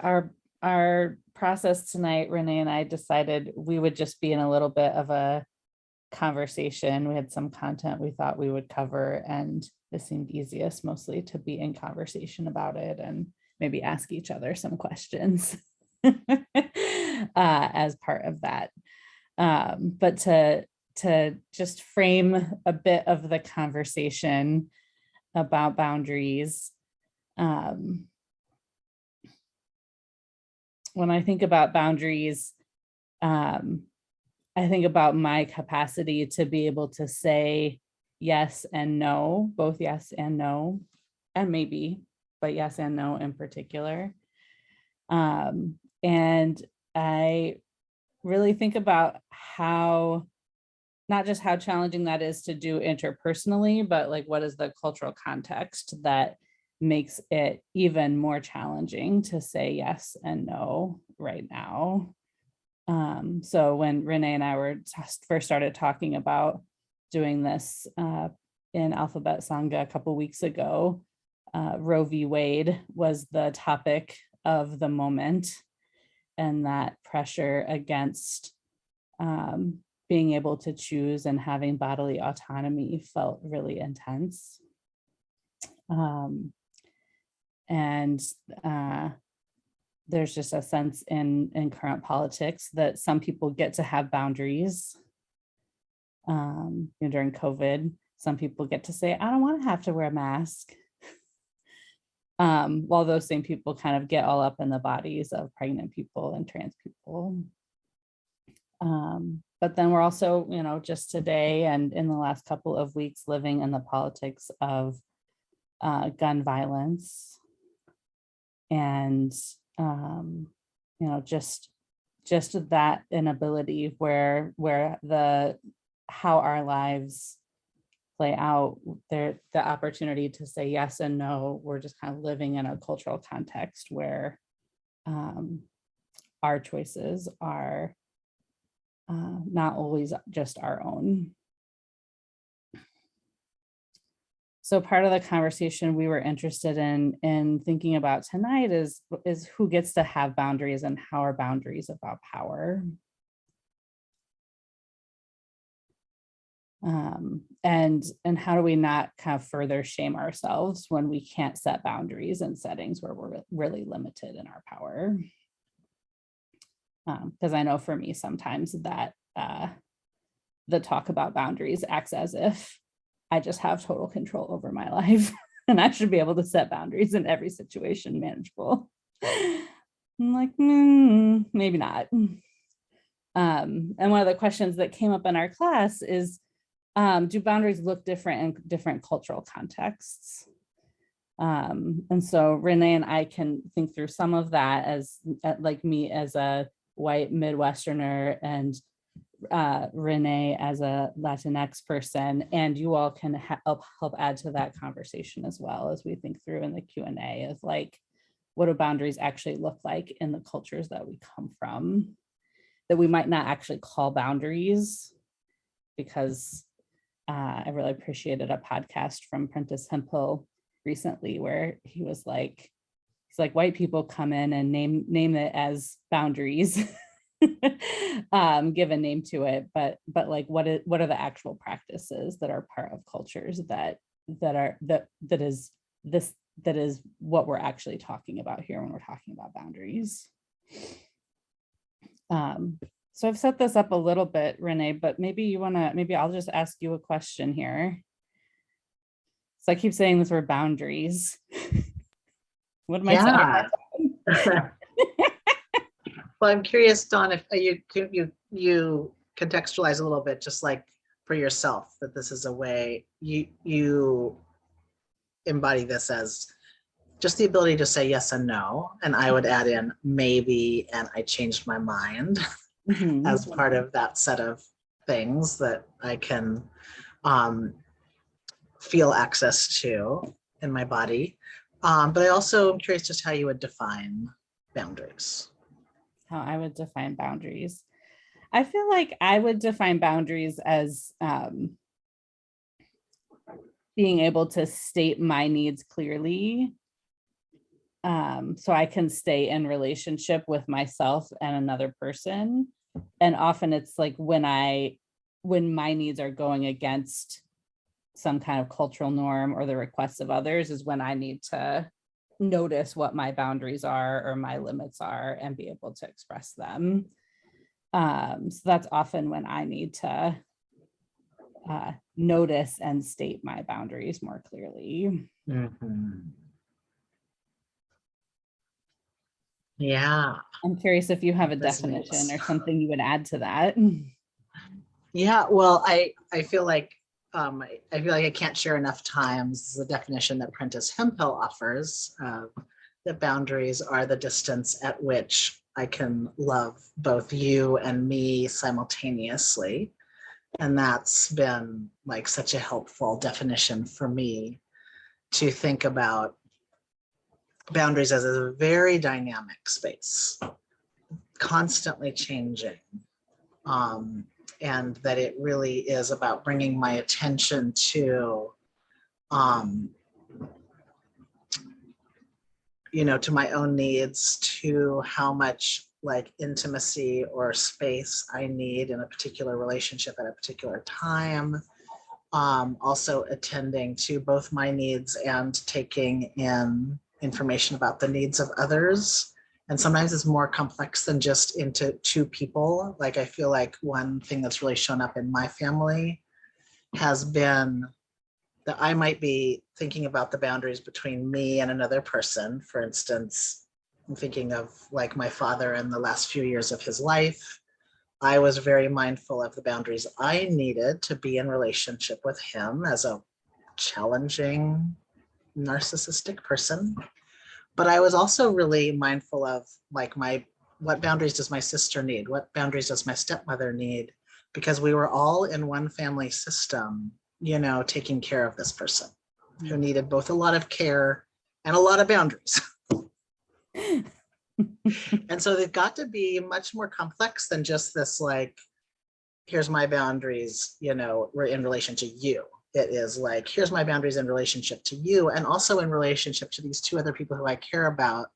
our process tonight, Renee and I decided we would just be in a little bit of a conversation. We had some content we thought we would cover, and it seemed easiest mostly to be in conversation about it and maybe ask each other some questions as part of that. But to just frame a bit of the conversation about boundaries. When I think about boundaries, I think about my capacity to be able to say yes and no, both yes and no, and maybe, but yes and no in particular. And I really think about how, not just how challenging that is to do interpersonally, but like what is the cultural context that makes it even more challenging to say yes and no right now. So when Renee and I were first started talking about doing this in Alphabet Sangha a couple weeks ago, Roe v. Wade was the topic of the moment, and that pressure against being able to choose and having bodily autonomy felt really intense. There's just a sense in current politics that some people get to have boundaries. During COVID, some people get to say, I don't want to have to wear a mask. While those same people kind of get all up in the bodies of pregnant people and trans people. But then we're also, just today and in the last couple of weeks living in the politics of gun violence and, just that inability where how our lives play out, the opportunity to say yes and no, we're just kind of living in a cultural context where our choices are not always just our own. So part of the conversation we were interested in thinking about tonight is who gets to have boundaries and how are boundaries about power? And how do we not kind of further shame ourselves when we can't set boundaries in settings where we're really limited in our power? Because I know for me, sometimes that the talk about boundaries acts as if I just have total control over my life and I should be able to set boundaries in every situation manageable. I'm like, maybe not. And one of the questions that came up in our class is, do boundaries look different in different cultural contexts? And so Renee and I can think through some of that as like me as a white Midwesterner and Renee as a Latinx person, and you all can help add to that conversation as well as we think through in the Q&A of like, what do boundaries actually look like in the cultures that we come from that we might not actually call boundaries? Because I really appreciated a podcast from Prentice Hemphill recently where he's like, white people come in and name it as boundaries, give a name to it, but like what are the actual practices that are part of cultures that is what we're actually talking about here when we're talking about boundaries. So I've set this up a little bit, Renee, but maybe I'll just ask you a question here. So I keep saying this word boundaries. What am I saying? Well, I'm curious, Dawn, if you contextualize a little bit, just like for yourself, that this is a way you embody this as just the ability to say yes and no. And I would add in maybe, and I changed my mind as part of that set of things that I can feel access to in my body. But I also am curious just how you would define boundaries. How I would define boundaries. I feel like I would define boundaries as being able to state my needs clearly so I can stay in relationship with myself and another person. And often it's like when my needs are going against some kind of cultural norm or the requests of others is when I need to notice what my boundaries are or my limits are and be able to express them. So that's often when I need to notice and state my boundaries more clearly. Mhm. Yeah. I'm curious if you have a Resonates. definition or something you would add to that. Yeah, well, I feel like I can't share enough times the definition that Prentice Hemphill offers. That boundaries are the distance at which I can love both you and me simultaneously. And that's been like such a helpful definition for me to think about boundaries as a very dynamic space, constantly changing. And that it really is about bringing my attention to, to my own needs, to how much like intimacy or space I need in a particular relationship at a particular time. Also attending to both my needs and taking in information about the needs of others. And sometimes it's more complex than just into two people. Like I feel like one thing that's really shown up in my family has been that I might be thinking about the boundaries between me and another person. For instance, I'm thinking of like my father in the last few years of his life. I was very mindful of the boundaries I needed to be in relationship with him as a challenging, narcissistic person. But I was also really mindful of like what boundaries does my sister need? What boundaries does my stepmother need? Because we were all in one family system, taking care of this person who needed both a lot of care and a lot of boundaries. And so they've got to be much more complex than just this, like, here's my boundaries, we're in relation to you. It is like, here's my boundaries in relationship to you and also in relationship to these two other people who I care about.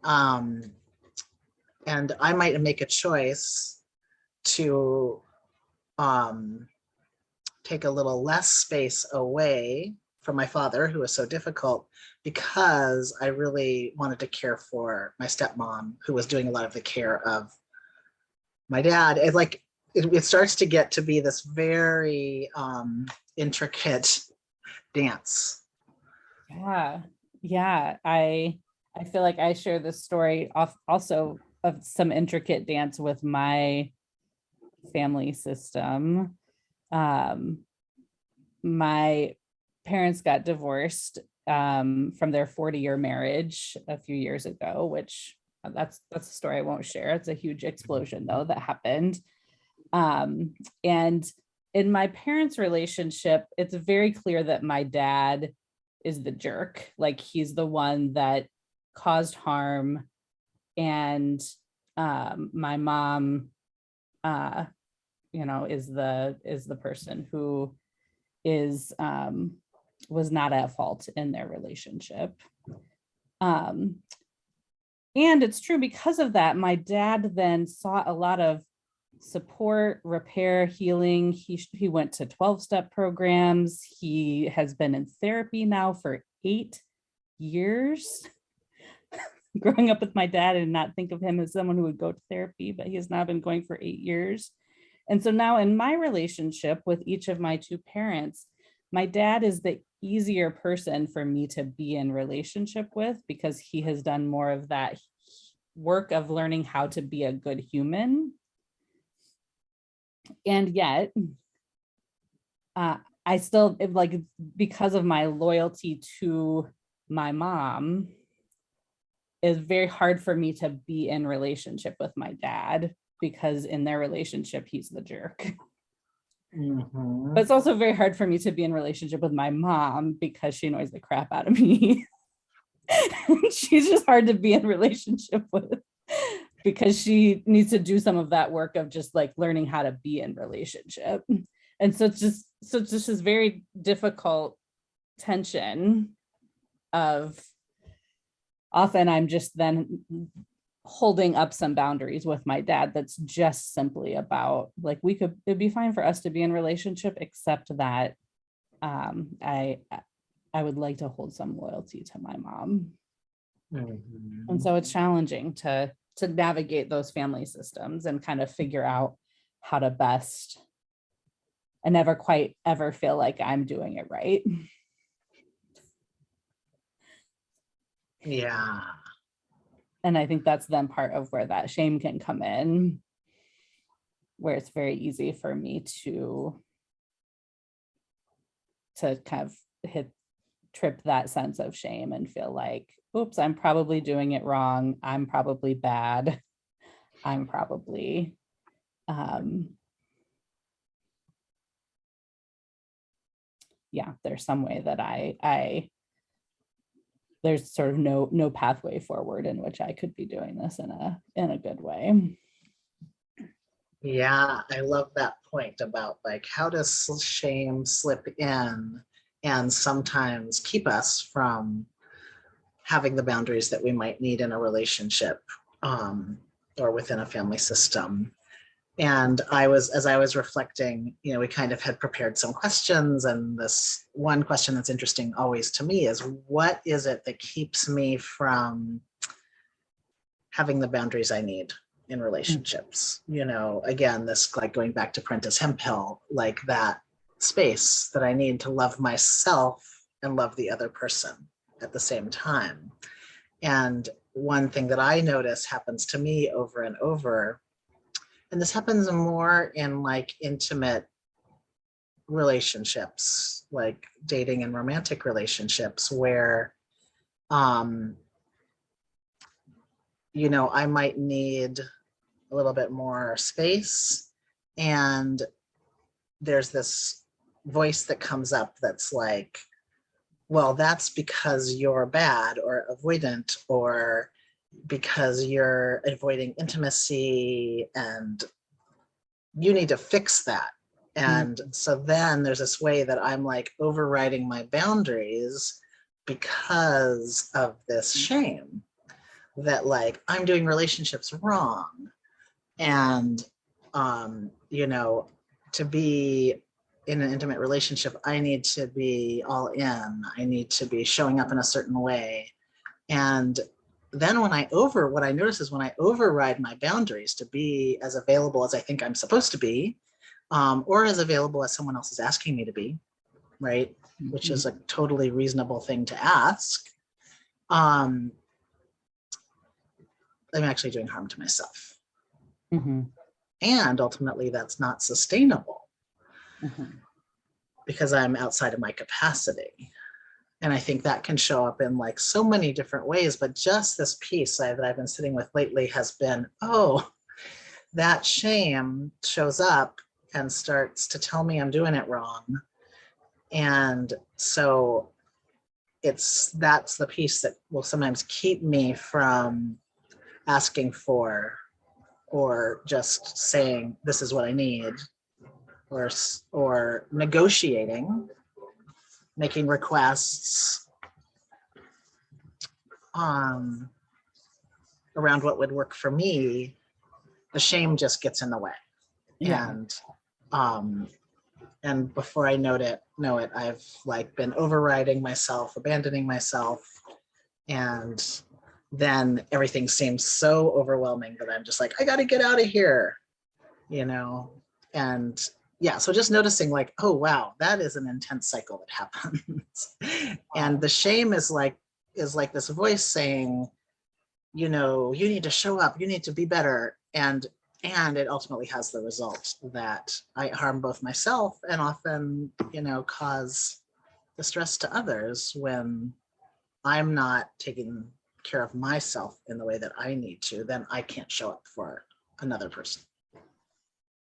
And I might make a choice to take a little less space away from my father, who was so difficult, because I really wanted to care for my stepmom, who was doing a lot of the care of my dad. It starts to get to be this very intricate dance. Yeah. I feel like I share this story also of some intricate dance with my family system. My parents got divorced from their 40-year marriage a few years ago, which that's a story I won't share. It's a huge explosion though that happened. And in my parents' relationship, it's very clear that my dad is the jerk. Like he's the one that caused harm. And my mom, is the person who was not at fault in their relationship. And it's true because of that, my dad then sought a lot of support, repair, healing. He went to 12-step programs. He has been in therapy now for 8 years. Growing up with my dad, I did not think of him as someone who would go to therapy, but he has now been going for 8 years. And so now in my relationship with each of my two parents, my dad is the easier person for me to be in relationship with because he has done more of that work of learning how to be a good human. And yet, I still, like, because of my loyalty to my mom, it's very hard for me to be in relationship with my dad because in their relationship, he's the jerk. Mm-hmm. But it's also very hard for me to be in relationship with my mom because she annoys the crap out of me. She's just hard to be in relationship with because she needs to do some of that work of just like learning how to be in relationship. And so it's just this very difficult tension of often I'm just then holding up some boundaries with my dad that's just simply about like, it'd be fine for us to be in relationship, except that I would like to hold some loyalty to my mom. And so it's challenging to navigate those family systems and kind of figure out how to best. I never quite ever feel like I'm doing it right. Yeah. And I think that's then part of where that shame can come in, where it's very easy for me to kind of trip that sense of shame and feel like, oops, I'm probably doing it wrong. I'm probably bad. I'm probably, yeah, there's some way that there's sort of no pathway forward in which I could be doing this in a good way. Yeah, I love that point about like, how does shame slip in and sometimes keep us from having the boundaries that we might need in a relationship, or within a family system. And as I was reflecting, we kind of had prepared some questions, and this one question that's interesting always to me is, what is it that keeps me from having the boundaries I need in relationships? Again, this like going back to Prentice Hemphill, like that space that I need to love myself and love the other person at the same time. And one thing that I notice happens to me over and over, and this happens more in like intimate relationships, like dating and romantic relationships, where I might need a little bit more space, and there's this voice that comes up that's like, well, that's because you're bad or avoidant, or because you're avoiding intimacy and you need to fix that. And so then there's this way that I'm like overriding my boundaries because of this shame that like I'm doing relationships wrong. And, to be in an intimate relationship, I need to be all in. I need to be showing up in a certain way. And then what I notice is when I override my boundaries to be as available as I think I'm supposed to be, or as available as someone else is asking me to be, right? Which is a totally reasonable thing to ask. I'm actually doing harm to myself. And ultimately that's not sustainable because I'm outside of my capacity. And I think that can show up in like so many different ways, but just this piece that I've been sitting with lately has been, that shame shows up and starts to tell me I'm doing it wrong. And so that's the piece that will sometimes keep me from asking for, or just saying, this is what I need, or negotiating, making requests around what would work for me. The shame just gets in the way. Yeah. And before I know it, I've like been overriding myself, abandoning myself, and then everything seems so overwhelming that I'm just like, I got to get out of here, and yeah, so just noticing like, oh wow, that is an intense cycle that happens. And the shame is like this voice saying, you need to show up, you need to be better, and it ultimately has the result that I harm both myself and often cause distress to others when I'm not taking care of myself in the way that I need to. Then I can't show up for another person.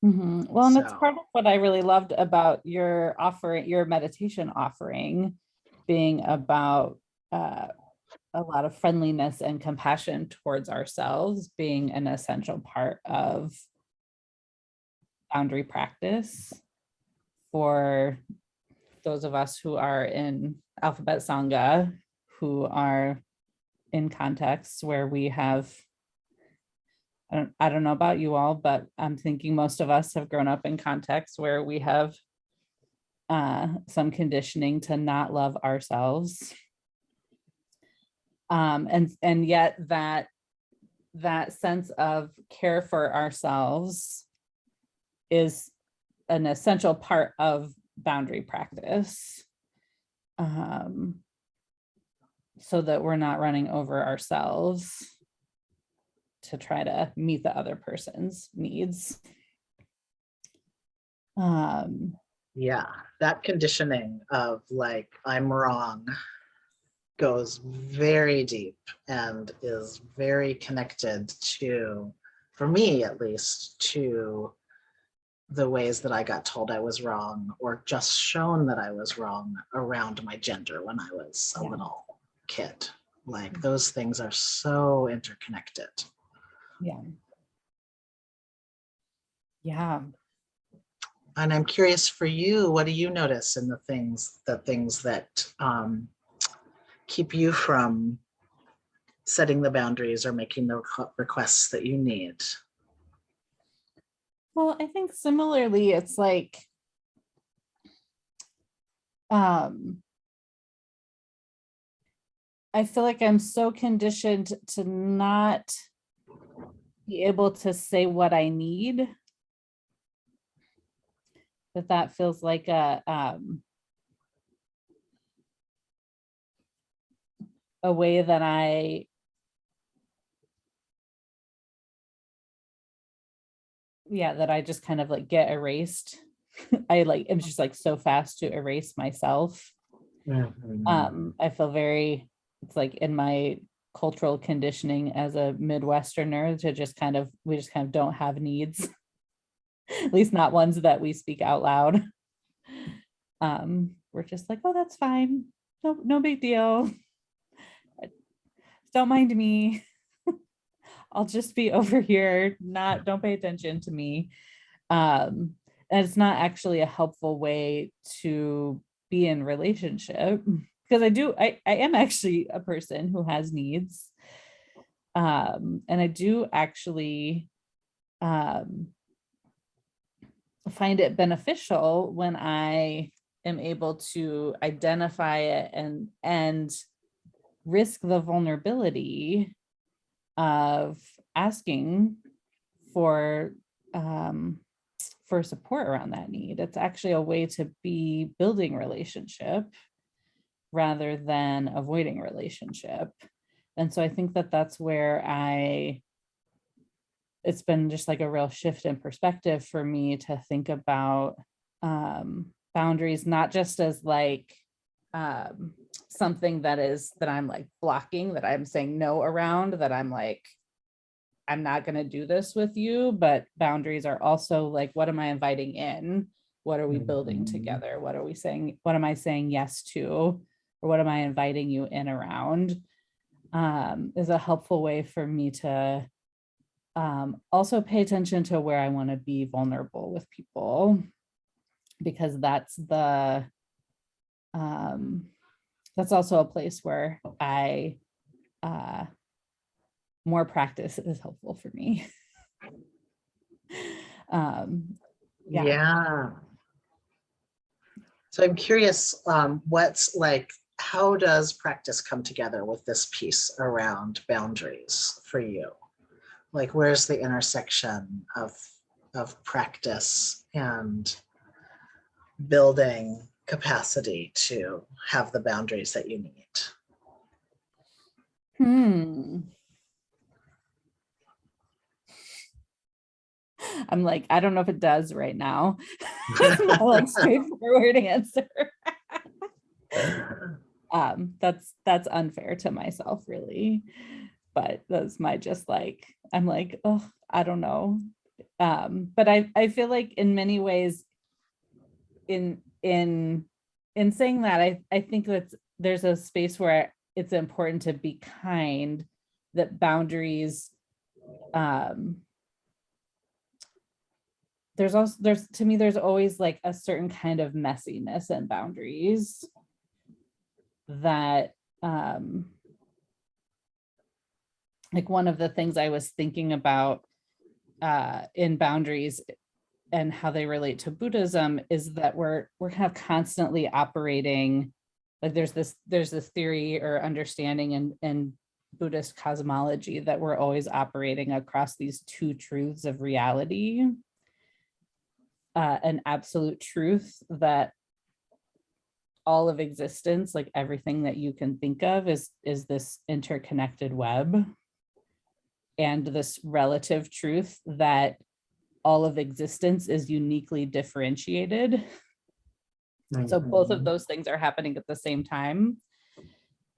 Well, and it's part of what I really loved about your meditation offering being about a lot of friendliness and compassion towards ourselves being an essential part of boundary practice for those of us who are in Alphabet Sangha, who are in contexts where we have, I don't know about you all, but I'm thinking most of us have grown up in contexts where we have some conditioning to not love ourselves. And yet that sense of care for ourselves is an essential part of boundary practice, so that we're not running over ourselves to try to meet the other person's needs. Yeah, that conditioning of like, I'm wrong goes very deep and is very connected to, for me at least, to the ways that I got told I was wrong or just shown that I was wrong around my gender when I was a little kid. Like those things are so interconnected. Yeah. Yeah. And I'm curious for you, what do you notice in the things that keep you from setting the boundaries or making the requests that you need? Well, I think similarly, it's like, I feel like I'm so conditioned to not be able to say what I need, that feels like a way that I just kind of like get erased. I'm just like so fast to erase myself. I feel very, it's like in my cultural conditioning as a Midwesterner to just kind of, we just kind of don't have needs, at least not ones that we speak out loud. We're just like, oh, that's fine. No big deal. Don't mind me. I'll just be over here. Don't pay attention to me. And it's not actually a helpful way to be in relationship, because I am actually a person who has needs. And I do actually find it beneficial when I am able to identify it and risk the vulnerability of asking for support around that need. It's actually a way to be building relationship rather than avoiding relationship. And so I think that that's where it's been just like a real shift in perspective for me to think about boundaries, not just as like something that I'm like blocking, that I'm saying no around, that I'm like, I'm not going to do this with you, but boundaries are also like, what am I inviting in? What are we building together? What am I saying yes to? Or what am I inviting you in around? Is a helpful way for me to also pay attention to where I want to be vulnerable with people, because that's also a place where more practice is helpful for me. Yeah. So I'm curious, what's like, how does practice come together with this piece around boundaries for you? Like, where's the intersection of practice and building capacity to have the boundaries that you need? I'm like, I don't know if it does right now. It's my like straightforward answer. That's unfair to myself, really. But that's my just like, I'm like, oh, I don't know. But I feel like in many ways, in saying that, I think that there's a space where it's important to be kind, that boundaries, there's always like a certain kind of messiness in boundaries that like one of the things I was thinking about in boundaries and how they relate to Buddhism is that we're kind of constantly operating, like there's this theory or understanding in Buddhist cosmology that we're always operating across these two truths of reality. An absolute truth that all of existence, like everything that you can think of, is this interconnected web, and this relative truth that all of existence is uniquely differentiated. So both of those things are happening at the same time.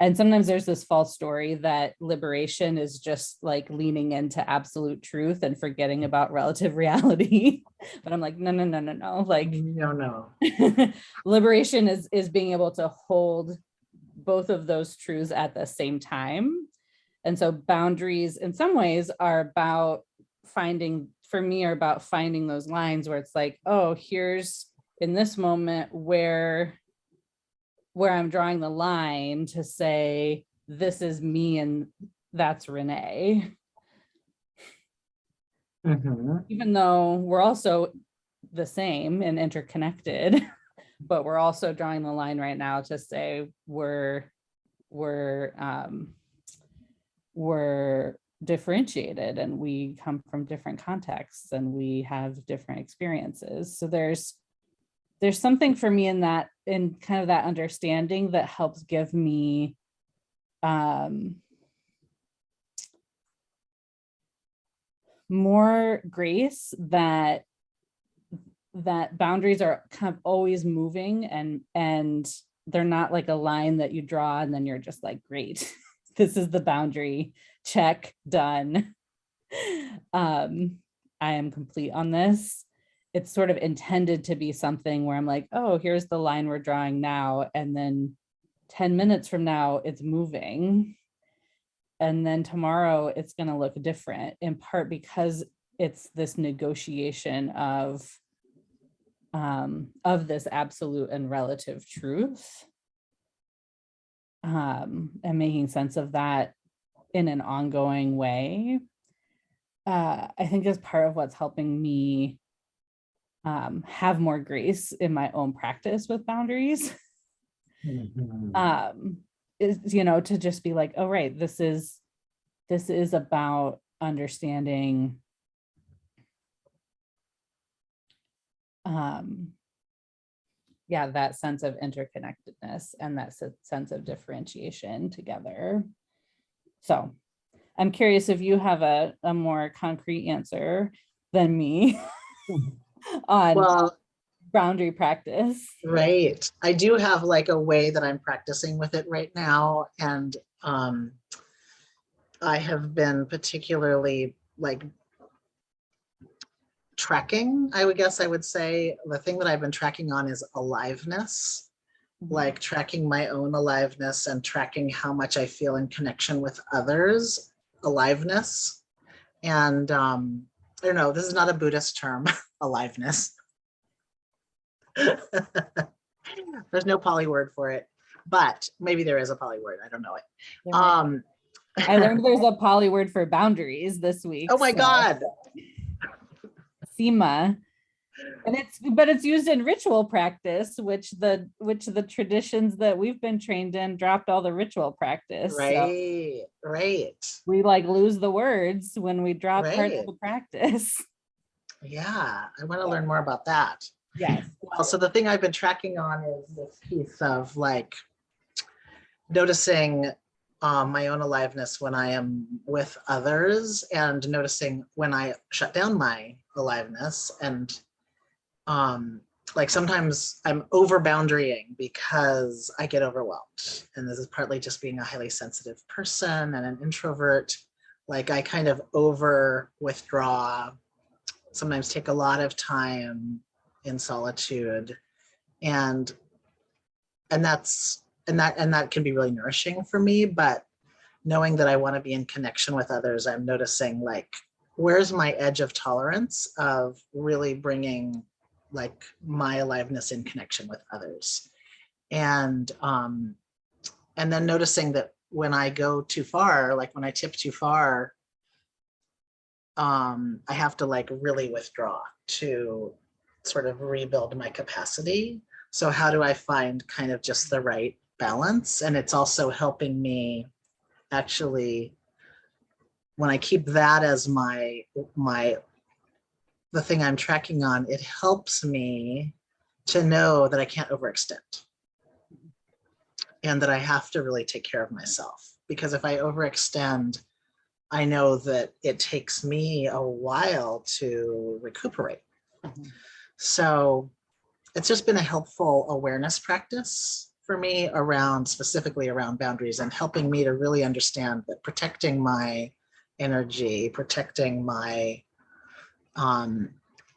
And sometimes there's this false story that liberation is just like leaning into absolute truth and forgetting about relative reality. But I'm like, no. Like, no. Liberation is being able to hold both of those truths at the same time. And so boundaries in some ways are about finding those lines where it's like, oh, here's in this moment where I'm drawing the line to say, this is me and that's René. Even though we're also the same and interconnected, but we're also drawing the line right now to say we're differentiated and we come from different contexts and we have different experiences. So there's something for me in that, in kind of that understanding that helps give me more grace that boundaries are kind of always moving and they're not like a line that you draw and then you're just like, great, this is the boundary, check, done. I am complete on this. It's sort of intended to be something where I'm like, oh, here's the line we're drawing now. And then 10 minutes from now, it's moving. And then tomorrow it's going to look different, in part because it's this negotiation of this absolute and relative truth. And making sense of that in an ongoing way, I think is part of what's helping me have more grace in my own practice with boundaries. Is, to just be like, oh, right, this is about understanding that sense of interconnectedness and that sense of differentiation together. So I'm curious if you have a more concrete answer than me on boundary practice. Right. I do have like a way that I'm practicing with it right now. And I have been particularly like tracking, I would say. The thing that I've been tracking on is aliveness, like tracking my own aliveness and tracking how much I feel in connection with others' aliveness. And I don't know, this is not a Buddhist term, aliveness. There's no Pali word for it, but maybe there is a Pali word. I don't know it. I learned there's a Pali word for boundaries this week. Oh my God. Sima. And it's used in ritual practice, which the traditions that we've been trained in dropped all the ritual practice. Right, so right. We like lose the words when we drop part of the practice. Yeah, I want to learn more about that. Yes. Well, so the thing I've been tracking on is this piece of like noticing my own aliveness when I am with others, and noticing when I shut down my aliveness. And like sometimes I'm over boundarying because I get overwhelmed. And this is partly just being a highly sensitive person and an introvert. Like I kind of over withdraw, sometimes take a lot of time in solitude, and that can be really nourishing for me. But knowing that I want to be in connection with others, I'm noticing like, where's my edge of tolerance of really bringing like my aliveness in connection with others, and then noticing that when I go too far, like when I tip too far, I have to like really withdraw to sort of rebuild my capacity. So how do I find kind of just the right balance? And it's also helping me actually, when I keep that as the thing I'm tracking on, it helps me to know that I can't overextend and that I have to really take care of myself. Because if I overextend, I know that it takes me a while to recuperate. Mhm. So it's just been a helpful awareness practice for me around, specifically around boundaries, and helping me to really understand that protecting my energy, protecting my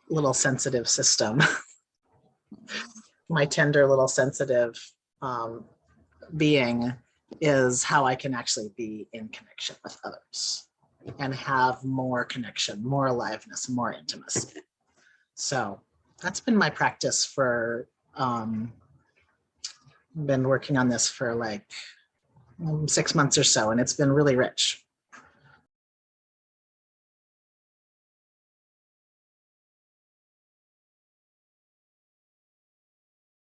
little sensitive system, my tender little sensitive being, is how I can actually be in connection with others and have more connection, more aliveness, more intimacy. So that's been my practice for, been working on this for like 6 months or so, and it's been really rich.